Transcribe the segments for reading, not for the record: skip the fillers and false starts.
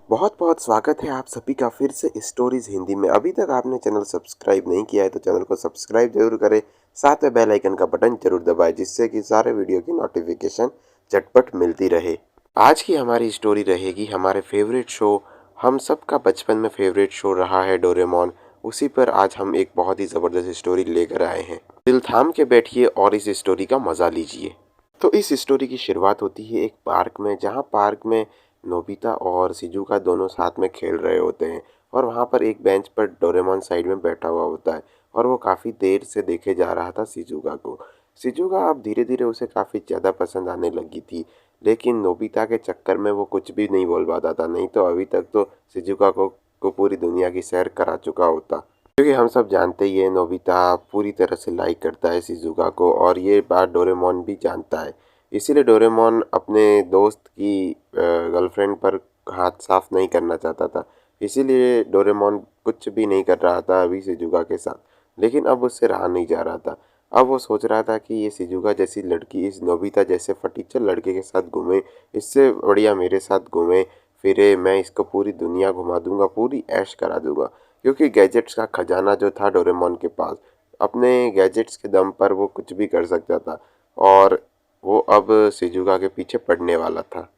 बहुत बहुत स्वागत है आप सभी का फिर से स्टोरीज हिंदी में। अभी तक आपने चैनल सब्सक्राइब नहीं किया है तो चैनल को सब्सक्राइब जरूर करें। साथ में बेल आइकन का बटन जरूर दबाएं जिससे कि सारे वीडियो की नोटिफिकेशन झटपट मिलती रहे। आज की हमारी स्टोरी रहेगी हमारे फेवरेट शो, हम सबका बचपन में फेवरेट शो रहा है डोरेमोन। उसी पर आज हम एक बहुत ही ज़बरदस्त स्टोरी लेकर आए हैं। दिल थाम के बैठिए और इस स्टोरी का मज़ा लीजिए। तो इस स्टोरी की शुरुआत होती है एक पार्क में, जहाँ पार्क में नोबिता और शिजुका दोनों साथ में खेल रहे होते हैं और वहाँ पर एक बेंच पर डोरेमोन साइड में बैठा हुआ होता है और वो काफ़ी देर से देखे जा रहा था शिजुका को। शिजुका अब धीरे धीरे उसे काफ़ी ज़्यादा पसंद आने लगी थी, लेकिन नोबिता के चक्कर में वो कुछ भी नहीं बोल पाता था, नहीं तो अभी तक तो शिजुका को पूरी दुनिया की सैर करा चुका होता। क्योंकि हम सब जानते ही है नोबिता पूरी तरह से लाइक करता है शिजुका को और ये बात डोरेमोन भी जानता है। इसीलिए डोरेमोन अपने दोस्त की गर्लफ्रेंड पर हाथ साफ नहीं करना चाहता था। इसीलिए डोरेमोन कुछ भी नहीं कर रहा था अभी शिजुका के साथ, लेकिन अब उससे रहा नहीं जा रहा था। अब वो सोच रहा था कि ये शिजुका जैसी लड़की इस नोबिता जैसे फटीचर लड़के के साथ घूमे, इससे बढ़िया मेरे साथ घूमे फिरे, मैं इसको पूरी दुनिया घुमा दूंगा, पूरी ऐश करा दूंगा। क्योंकि गैजेट्स का खजाना जो था डोरेमोन के पास, अपने गैजेट्स के दम पर वो कुछ भी कर सकता था और वो अब शिजुका के पीछे पड़ने वाला था।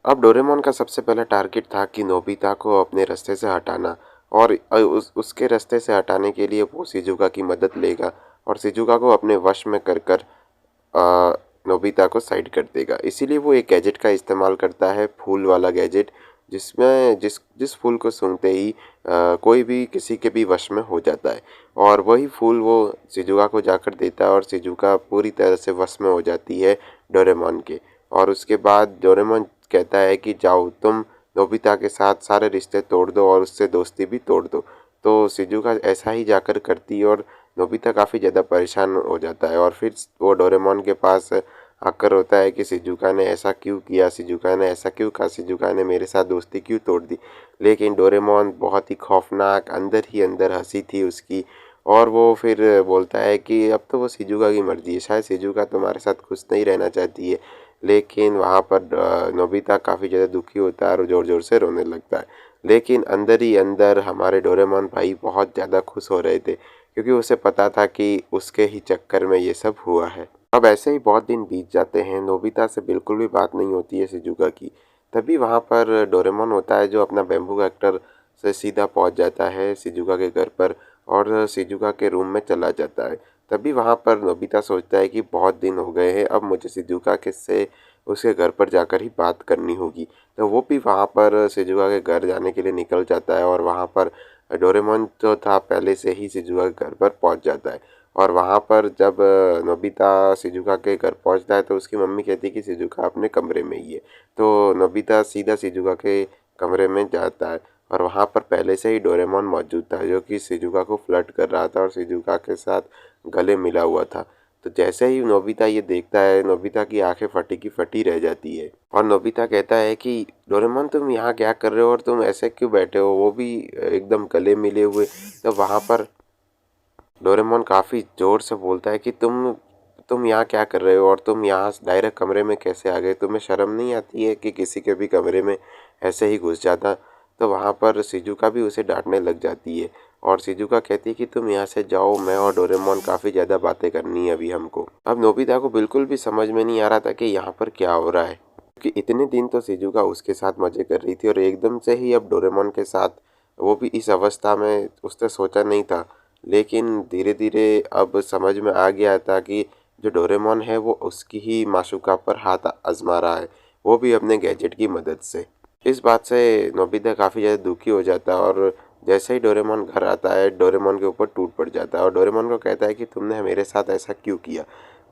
अब डोरेमोन का सबसे पहला टारगेट था कि नोबिता को अपने रास्ते से हटाना और उसके रास्ते से हटाने के लिए वो शिजुका की मदद लेगा और शिजुका को अपने वश में कर कर अ, नोबिता को साइड कर देगा। इसीलिए वो एक गैजेट का इस्तेमाल करता है, फूल वाला गैजेट, जिसमें जिस जिस फूल को सूंघते ही कोई भी किसी के भी वश में हो जाता है और वही फूल वो शिजुका को जाकर देता है और शिजुका पूरी तरह से वश में हो जाती है डोरेमोन के। और उसके बाद डोरेमोन कहता है कि जाओ तुम नोबिता के साथ सारे रिश्ते तोड़ दो और उससे दोस्ती भी तोड़ दो। तो शिजुका ऐसा ही जाकर करती है और नोबिता काफ़ी ज़्यादा परेशान हो जाता है और फिर वो डोरेमोन के पास आकर होता है कि शिजुका ने ऐसा क्यों किया, शिजुका ने ऐसा क्यों कहा, शिजुका ने मेरे साथ दोस्ती क्यों तोड़ दी। लेकिन डोरेमोन बहुत ही खौफनाक अंदर ही अंदर हंसी थी उसकी और वो फिर बोलता है कि अब तो वो शिजुका की मर्जी है, शायद शिजुका तुम्हारे साथ खुश नहीं रहना चाहती है। लेकिन वहाँ पर नोबिता काफ़ी ज़्यादा दुखी होता है और ज़ोर ज़ोर से रोने लगता है। लेकिन अंदर ही अंदर हमारे डोरेमोन भाई बहुत ज़्यादा खुश हो रहे थे, क्योंकि उसे पता था कि उसके ही चक्कर में ये सब हुआ है। अब ऐसे ही बहुत दिन बीत जाते हैं, नोबिता से बिल्कुल भी बात नहीं होती है शिजुका की। तभी वहाँ पर डोरेमोन होता है जो अपना बैम्बू कटर से सीधा पहुँच जाता है शिजुका के घर पर और शिजुका के रूम में चला जाता है। तभी वहाँ पर नोबिता सोचता है कि बहुत दिन हो गए हैं, अब मुझे शिजुका के से उसके घर पर जाकर ही बात करनी होगी। तो वो भी वहाँ पर शिजुका के घर जाने के लिए निकल जाता है और वहाँ पर डोरेमोन जो था पहले से ही शिजुका के घर पर पहुँच जाता है। और वहाँ पर जब नोबिता शिजुका के घर पहुँचता है तो उसकी मम्मी कहती है कि शिजुका अपने कमरे में ही है। तो नोबिता सीधा शिजुका के कमरे में जाता है और वहाँ पर पहले से ही डोरेमोन मौजूद था, जो कि शिजुका को फ्लर्ट कर रहा था और शिजुका के साथ गले मिला हुआ था। तो जैसे ही नोबिता ये देखता है, नोबिता की आंखें फटी की फटी रह जाती है और नोबिता कहता है कि डोरेमोन तुम यहाँ क्या कर रहे हो और तुम ऐसे क्यों बैठे हो, वो भी एकदम गले मिले हुए। तो वहाँ पर डोरेमोन काफ़ी ज़ोर से बोलता है कि तुम यहाँ क्या कर रहे हो और तुम यहाँ डायरेक्ट कमरे में कैसे आ गए, तुम्हें शर्म नहीं आती है कि किसी के भी कमरे में ऐसे ही घुस जाता। तो वहाँ पर शिजुका भी उसे डांटने लग जाती है और शिजुका कहती है कि तुम यहाँ से जाओ, मैं और डोरेमोन काफ़ी ज़्यादा बातें करनी है अभी हमको। अब नोबिता को बिल्कुल भी समझ में नहीं आ रहा था कि यहाँ पर क्या हो रहा है, क्योंकि इतने दिन तो शिजुका उसके साथ मज़े कर रही थी और एकदम से ही अब डोरेमोन के साथ, वो भी इस अवस्था में, उसने सोचा नहीं था। लेकिन धीरे धीरे अब समझ में आ गया था कि जो डोरेमोन है वो उसकी ही माशूका पर हाथ आजमा रहा है, वो भी अपने गैजेट की मदद से। इस बात से नोबिता काफ़ी ज़्यादा दुखी हो जाता है और जैसे ही डोरेमोन घर आता है डोरेमोन के ऊपर टूट पड़ जाता है और डोरेमोन को कहता है कि तुमने मेरे साथ ऐसा क्यों किया।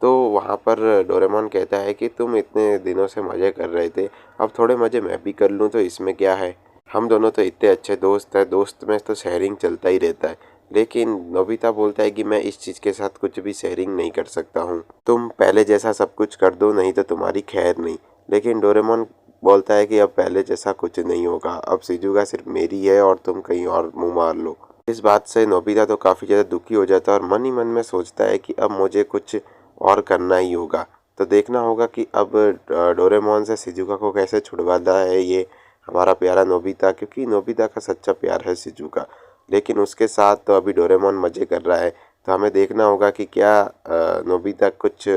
तो वहाँ पर डोरेमोन कहता है कि तुम इतने दिनों से मज़े कर रहे थे, अब थोड़े मज़े मैं भी कर लूँ तो इसमें क्या है, हम दोनों तो इतने अच्छे दोस्त हैं, दोस्त में तो शेयरिंग चलता ही रहता है। लेकिन नोबिता बोलता है कि मैं इस चीज़ के साथ कुछ भी शेयरिंग नहीं कर सकता हूँ, तुम पहले जैसा सब कुछ कर दो नहीं तो तुम्हारी खैर नहीं। लेकिन डोरेमोन बोलता है कि अब पहले जैसा कुछ नहीं होगा, अब शिजुका सिर्फ मेरी है और तुम कहीं और मुंह मार लो। इस बात से नोबिता तो काफ़ी ज़्यादा दुखी हो जाता है और मन ही मन में सोचता है कि अब मुझे कुछ और करना ही होगा। तो देखना होगा कि अब डोरेमोन से शिजुका को कैसे छुड़वाना है ये हमारा प्यारा नोबिता, क्योंकि नोबिता का सच्चा प्यार है शिजुका। लेकिन उसके साथ तो अभी डोरेमोन मज़े कर रहा है, तो हमें देखना होगा कि क्या नोबिता कुछ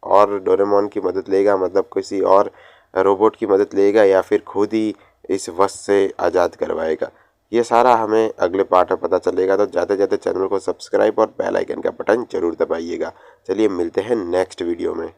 और डोरेमोन की मदद लेगा, मतलब किसी और रोबोट की मदद लेगा, या फिर खुद ही इस वश से आज़ाद करवाएगा। ये सारा हमें अगले पार्ट में पता चलेगा। तो ज़्यादा से ज़्यादा चैनल को सब्सक्राइब और बेल आइकन का बटन जरूर दबाइएगा। चलिए मिलते हैं नेक्स्ट वीडियो में।